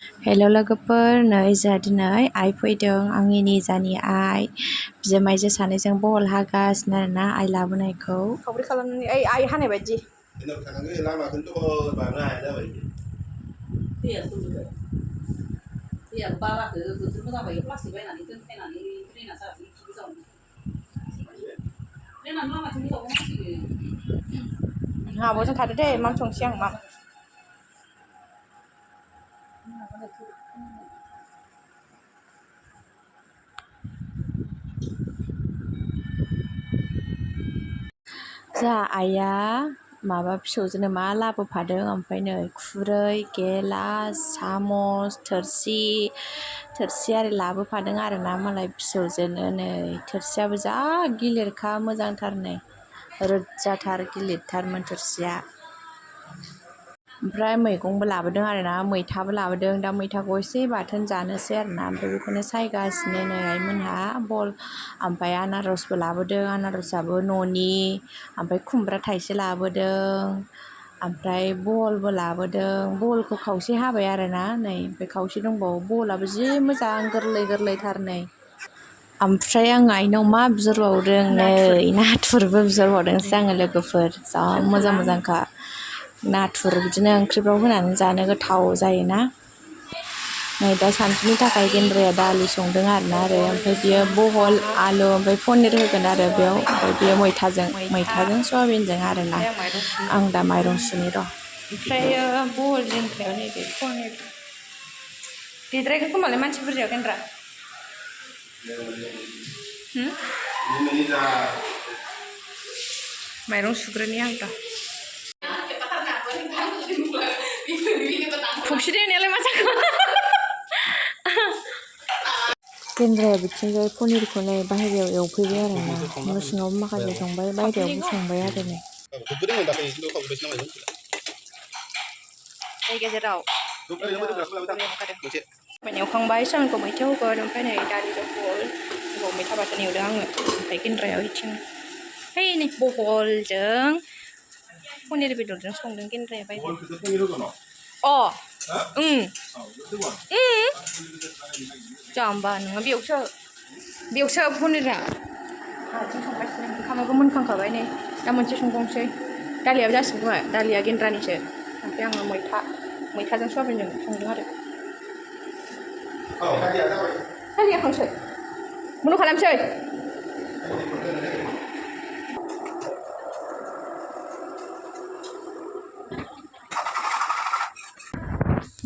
हेल' लोगोफोर, नै जोंहा दिनै आइ फैदों, आंनि निजानि आइ बिजामाइजो सानैजों बहल हागासिनो आरोना आइ लाबोनायखौ खावब्रै खालामनानै आइ हानाय बायदि आब'जों थादो दे, माम संसै आं माम जोंहा आइया माबा फिसौजोनो मा लाबोफादों, ओमफ्राय नै खुरै, गेलास, सामस, थोरसि आरि लाबोफादों आरोना मालाय फिसौजोनो। नै थोरसियाबो जा गिलिरखा, मोजांथार, नै रोजाथार गिलिरथारमोन थोरसिया। ओमफ्राय मैगंबो लाबोदों आरोना, मैथाबो लाबोदों। दा मैथाखौ एसे बाथोन जानोसै आरोना, ओमफ्राय बेखौनो सायगासिनो नै आइमोनहा बल। ओमफ्राय आनारसबो लाबोदों, आनारसाबो न'नि। ओमफ्राय खुमब्रा थाइसे लाबोदों, ओमफ्राय बहलबो लाबोदों। बहलखौ खावसे हाबाय आरोना, नै ओमफ्राय खावसे दंबावो। बहलाबो जि मोजां गोरलै गोरलैथार नै। ओमफ्राय आं आइनाव मा बिहरबावदों, नै नाथुरबो बिहरबावदोंसो आङो लोगोफोर, जा मोजां मोजांखा नाथुर। बिदिनो ओंख्रिफ्राव होनानै जानो गोथाव जायोना। नै दा सानसुनि थाखाय गेन्द्राया दालि संदों आरोना, ओमफ्राय बियो बहल, आलु, ओमफ्राय पनिर होगोन आरो बेयाव। ओमफ्राय बियो मैथाजों सयाबिनजों आरोना। आं दा माइरं सुनि र'। ओमफ्रायो बहल जिंखायाव नैबे पनिर देद्रायगोन खोमालाय मानसि बुरजायाव गेन्द्रा। माइरं सुग्रोनि आं दा। थौखि देनायालाय मा जाखो? गेन्द्राया बिथिंजाय पनिरखौ नै बाहेरायाव एवफैबाय आरोना, न' सिङावबो माखासे संबाय, बाहेरायावबो संबाय आरो नै गेजेराव एवखांबाय, सयाबिनखौ मैथायाव होगोन। ओमफ्राय नै दालि जहल, मैथा बाथोन एवदों आङो। ओमफ्राय गेन्द्रायाव बिथिं नै बहलजों पनिर बेदरजों संदों गेन्द्राया बायदेव। जाम्बा नोङो, बेयावसो पनिरा हारसिं संगासिनो। ओंखामाबो मोनखांखाबाय नै, दा मोनसे संबावनोसै। दालियाबो जासिगोन खोमा, दालिया गेन्द्रानिसो। ओमफ्राय आङो मैथाजों सयाबिनजों संदों आरो। दालिया खांसै बन्द' खालामसै।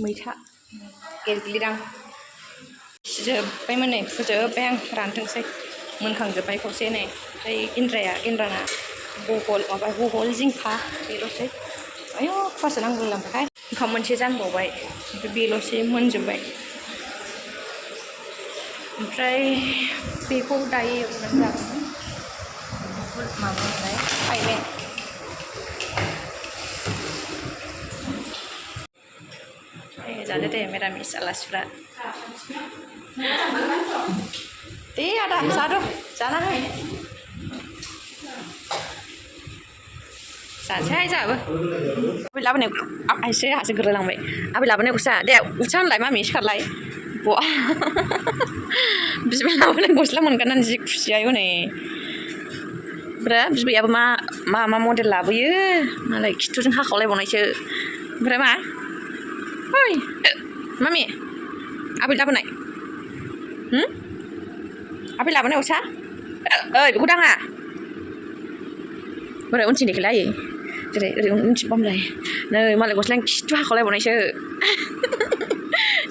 मैथा एरग्लिदां जोब्बायमोन नै, फुजोब्बाय आं, रानथोंसै, मोनखांजोब्बाय खावसे नै। ओमफ्राय गेन्द्राना बहल जिंखा बेल'सै। आयौ फाससो नांगौलांबायहाय। ओंखाम मोनसे जानबावबाय, ओमफ्राय बेल'सै, मोनजोब्बाय। ओमफ्राय बेखौ दायो एवनानै जागोन। माबानाय थाइबें जादो दे मिरामिस आलासिफ्रा। दे आदा जादो, जाना हो। जानोसैहाय जोंहाबो। आबै लाबोनायखौ आहासो गोरोलांबाय। आबै लाबोनायखौसो दे उथसा होनलाय, मामि सिखारलाय। बा बिबाय लाबोनाय गस्ला मोनगाननानै जि खुसि आयौ नै। ओमफ्राय बिबैयाबो मा मडेल लाबोयो, मालाय खिथुजों हाखावलायबावनायसो। ओमफ्राय मा ओइ मामि आबै लाबोनाय, आबै लाबोनाय गस्ला, ओइ बेखौ दाङा। बोरै उनथिंनिखौलाय आयै, जेरै ओरै उनथिं बामलाय। नै मालाय गस्लायानो खिथु हाखावलायबावनायसो।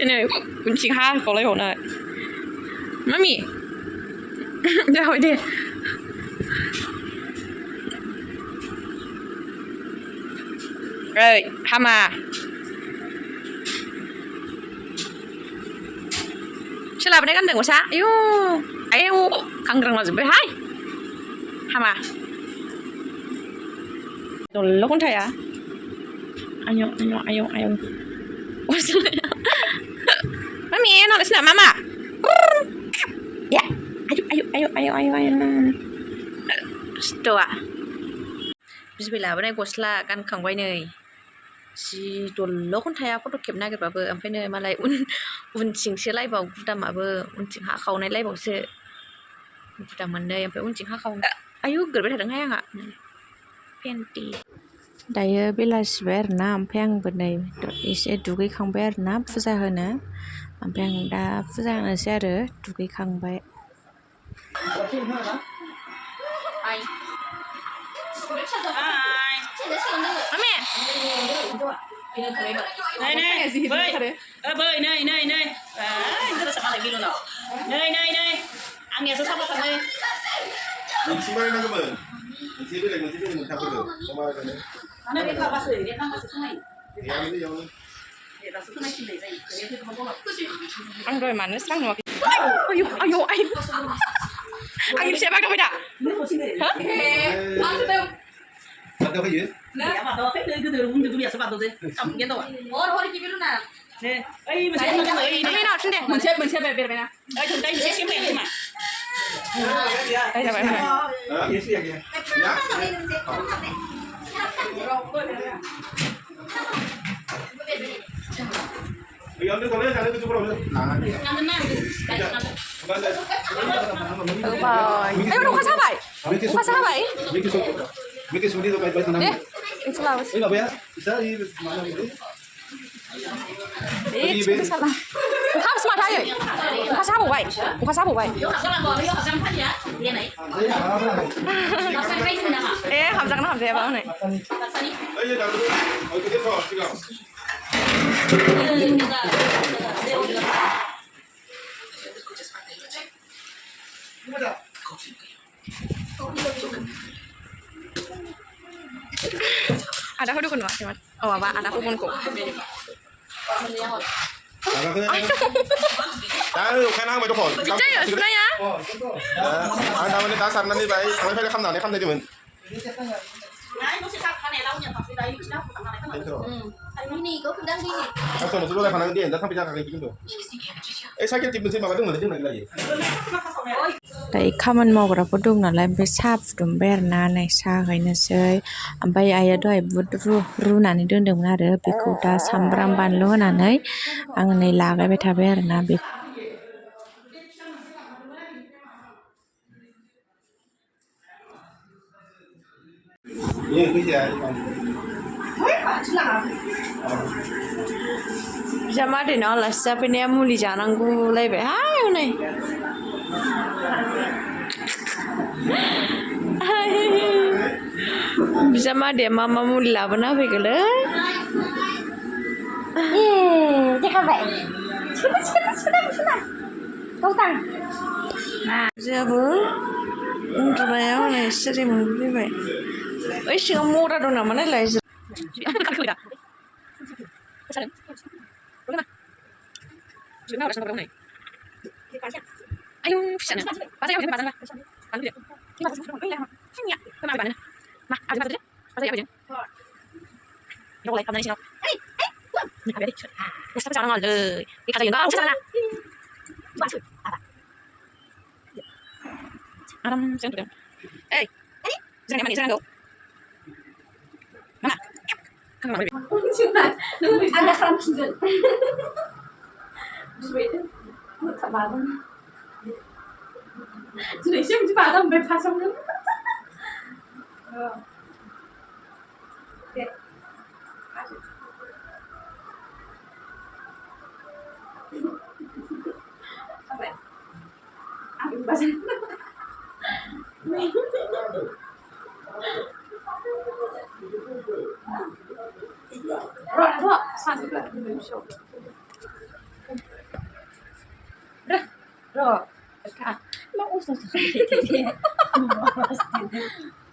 नै उनथिं हाखावलायबावनाय। मामि जाबाय दे। ओइ हामा। सोर लाबोनाय गानदों गस्ला? आयौ खांग्रांलाजोब्बायहाय, हामा दल'खौनो थाया। आयौ गस्लाया मामि नालाय सोरना मा आयौ सिथ'आ बिबै लाबोनाय गस्ला गानखांबाय नै। जि दलल' खन्थाया फट' खेबनो नागिरबाबो ओमफ्रायनो मालाय उनथिंसो लाइभआव गुदामाबो उनथिं हाखावनाय लाइभआवसो गुदाम मोननै ओमफ्राय उनथिं हाखावनाय आयु गोरबाय थादोंहाय आंहा पेन्टि दायो बेलासिबाय आरोना ओमफ्राय आंबो नै एसे दुगैखांबाय आरोना फुजा होनो ओमफ्राय आं दा फुजा होनोसै आरो दुगैखांबाय आंनियासो साफा थाङो मोनसे बानायनांगौमोन मोनसे बेलेग मोनथामफोरखौ जमा जानो माने रेखाबासो खोनायो गैयामोन इयावनो दासो खोनायफिननाय जायो आं दहाय मानो स्रां नुवाखै आयौ आयौ आयौ आंनि फिसाया बागदावबाय दा बादाव होयो बादावाखै नै गोदो उन्दै दुनियासो बादावदो सामगेन दावा हर किबिलु ना दे ओइ मोनसे बेरबायना ओइ थुनदाय मोनसे सेमबायानो खोमा हाबजागोन हाबजायाबा हनै आदाखौ दुखु नुवाखैमोन औ माबा आदा गुबुनखौ अखायानो हांबाय दखन जायो सुनाया आं थारमाने दा सारनानै बाहाय थांलाय फैलाय खालामनानै खालामनायदोंमोन मोनसे लगायफानांगोन दे दा थांबाय जाखागोन खिन्थु ओइ साइकेल टिप मोनसे माबा दंमोन दोननानै लायो दायो खामानि मावग्राफोर दं नालाय ओमफ्राय साहा फुदुंबाय आरोना नै साहा हैनोसै ओमफ्राय आइया दहाय बुद रुनानै दोन्दोंमोन आरो बेखौ दा सामब्राम बानलु होनानै आङो नै लागायबाय थाबाय आरोना बेखौ बिजामादैनाव आलासि जाफैनाया मुलि जानांगौलायबायहाय हनै बिजामादैया मा मुलि लाबोना होफैगोलै जोंहाबो उन्दुनाया हनै सिरि मोनफैबाय ओइ सिङाव मरा दं नामा नायलाय आयौ फिसानो बाजायाव बाजाना दिनैसो बिदि बादामबाय फार्स्टआवनो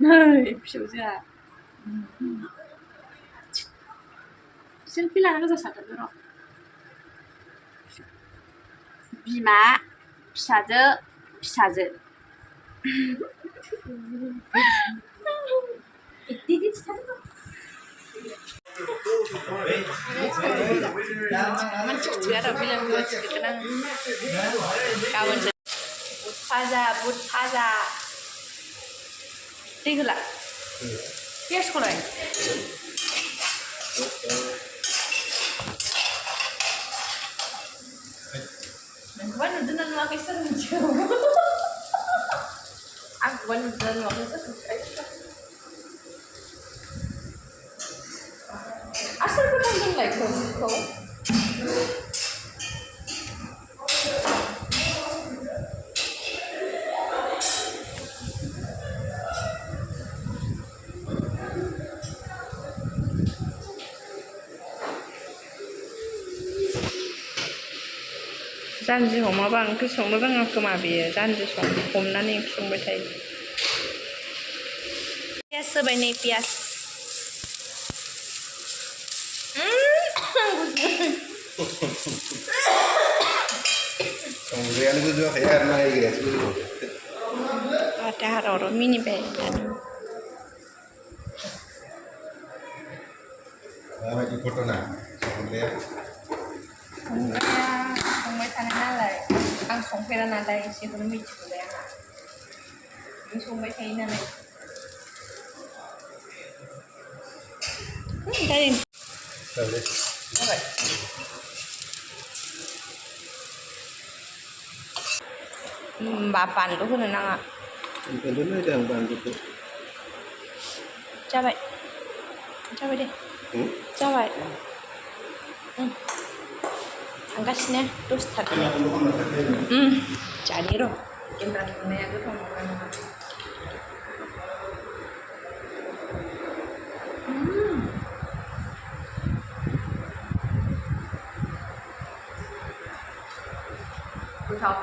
नै फिसौजोआ सेलफि लानांगौ जासारदों र' बिमा फिसाजो फिसाजो बुद फाजा दै होला पियासखौलाय Gua nudunan pakai seruju. Aku gua nudunan pakai seruju. Asal gua nonton like kau. जानजि हमाबा ओंख्रि संनो रोङा खोमा बेयो जानजि हमनानै ओंख्रि संबाय थायो पियास होबाय नै पियास संग्रायानो गोजौआखै आरो नायग्रायासो गोजौ दाहाराव मिनिबाय माबायदि घटना संग्राया संबाय थानाय नालाय आं संफेरा नालाय एसेखौनो मिथिगौलाय आंहा नों संबाय थायो नालाय जाबाय बानलु होनो नाङा ओंखायनोथ' नायदों आं बानलुखौ जाबाय जाबाय दे जाबाय थांगासिनो दसे थाथ'नो जानि र' गेमब्रा संनाया गोथाव नंगौना नङा गोथाव